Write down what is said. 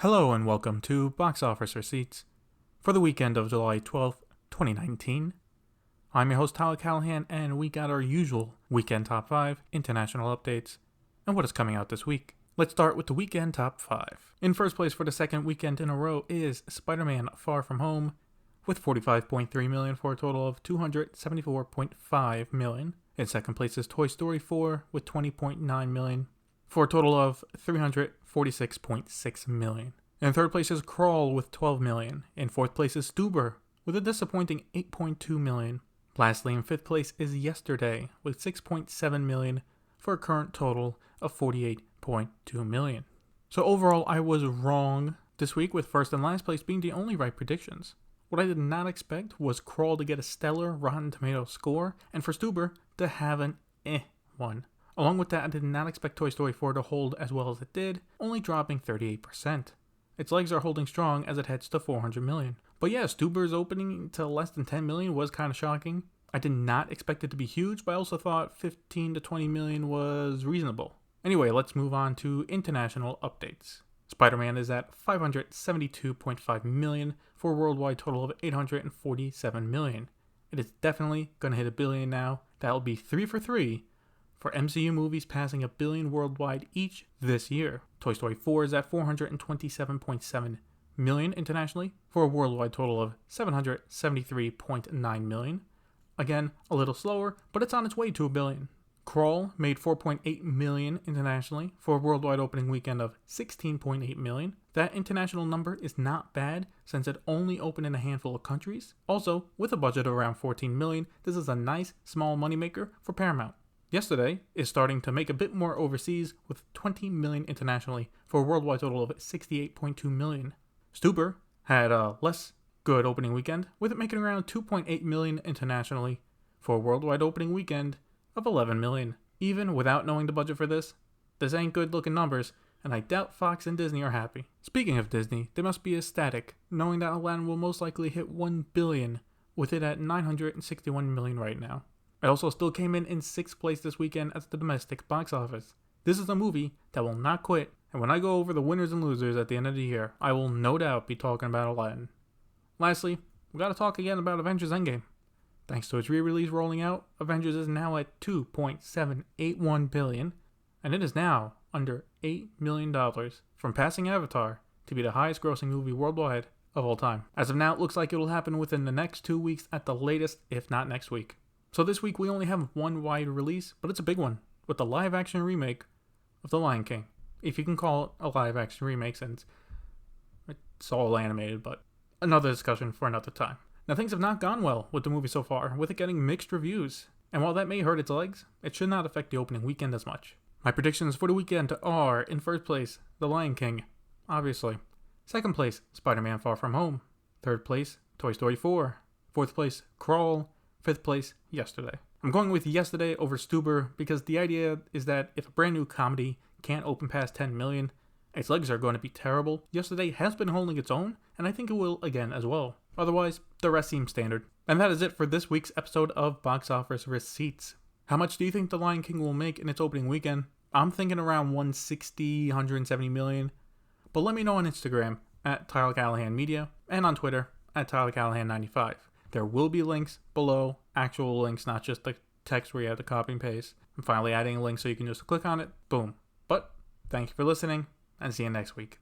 Hello and welcome to Box Office Receipts for the weekend of July 12th, 2019. I'm your host Tyler Callahan, and we got our usual weekend top 5 international updates and what is coming out this week. Let's start with the weekend top 5. In first place for the second weekend in a row is Spider-Man Far From Home with $45.3 million for a total of $274.5 million. In second place is Toy Story 4 with $20.9 million for a total of $346.6 million. In third place is Crawl with $12 million. In fourth place is Stuber with a disappointing $8.2 million. Lastly, in fifth place is Yesterday with $6.7 million for a current total of $48.2 million. So overall, I was wrong this week, with first and last place being the only right predictions. What I did not expect was Crawl to get a stellar Rotten Tomatoes score, and for Stuber to have an one. Along with that, I did not expect Toy Story 4 to hold as well as it did, only dropping 38%. Its legs are holding strong as it heads to $400 million. But yeah, Stuber's opening to less than $10 million was kind of shocking. I did not expect it to be huge, but I also thought $15 to $20 million was reasonable. Anyway, let's move on to international updates. Spider-Man is at $572.5 million for a worldwide total of $847 million. It is definitely going to hit $1 billion now. That'll be 3 for 3 for MCU movies passing $1 billion worldwide each this year. Toy Story 4 is at $427.7 million internationally for a worldwide total of $773.9 million. Again, a little slower, but it's on its way to $1 billion. Crawl made $4.8 million internationally for a worldwide opening weekend of $16.8 million. That international number is not bad since it only opened in a handful of countries. Also, with a budget of around $14 million, this is a nice small moneymaker for Paramount. Yesterday is starting to make a bit more overseas with $20 million internationally for a worldwide total of $68.2 million. Stuber had a less good opening weekend, with it making around $2.8 million internationally for a worldwide opening weekend of $11 million. Even without knowing the budget for this ain't good looking numbers, and I doubt Fox and Disney are happy. Speaking of Disney, they must be ecstatic knowing that Aladdin will most likely hit $1 billion, with it at $961 million right now. It also still came in 6th place this weekend at the domestic box office. This is a movie that will not quit, and when I go over the winners and losers at the end of the year, I will no doubt be talking about Aladdin. Lastly, we gotta talk again about Avengers Endgame. Thanks to its re-release rolling out, Avengers is now at $2.781 billion, and it is now under $8 million from passing Avatar to be the highest grossing movie worldwide of all time. As of now, it looks like it will happen within the next 2 weeks at the latest, if not next week. So this week we only have one wide release, but it's a big one, with the live-action remake of The Lion King. If you can call it a live-action remake, since it's all animated, but another discussion for another time. Now, things have not gone well with the movie so far, with it getting mixed reviews. And while that may hurt its legs, it should not affect the opening weekend as much. My predictions for the weekend are, in first place, The Lion King, obviously. Second place, Spider-Man Far From Home. Third place, Toy Story 4. Fourth place, Crawl. Fifth place, Yesterday. I'm going with Yesterday over Stuber because the idea is that if a brand new comedy can't open past 10 million, its legs are going to be terrible. Yesterday has been holding its own, and I think it will again as well. Otherwise, the rest seems standard. And that is it for this week's episode of Box Office Receipts. How much do you think The Lion King will make in its opening weekend? I'm thinking around 160, 170 million. But let me know on Instagram at Tyler Callahan Media and on Twitter at Tyler Callahan 95. There will be links below, actual links, not just the text where you have to copy and paste. I'm finally adding a link so you can just click on it. Boom. But thank you for listening, and see you next week.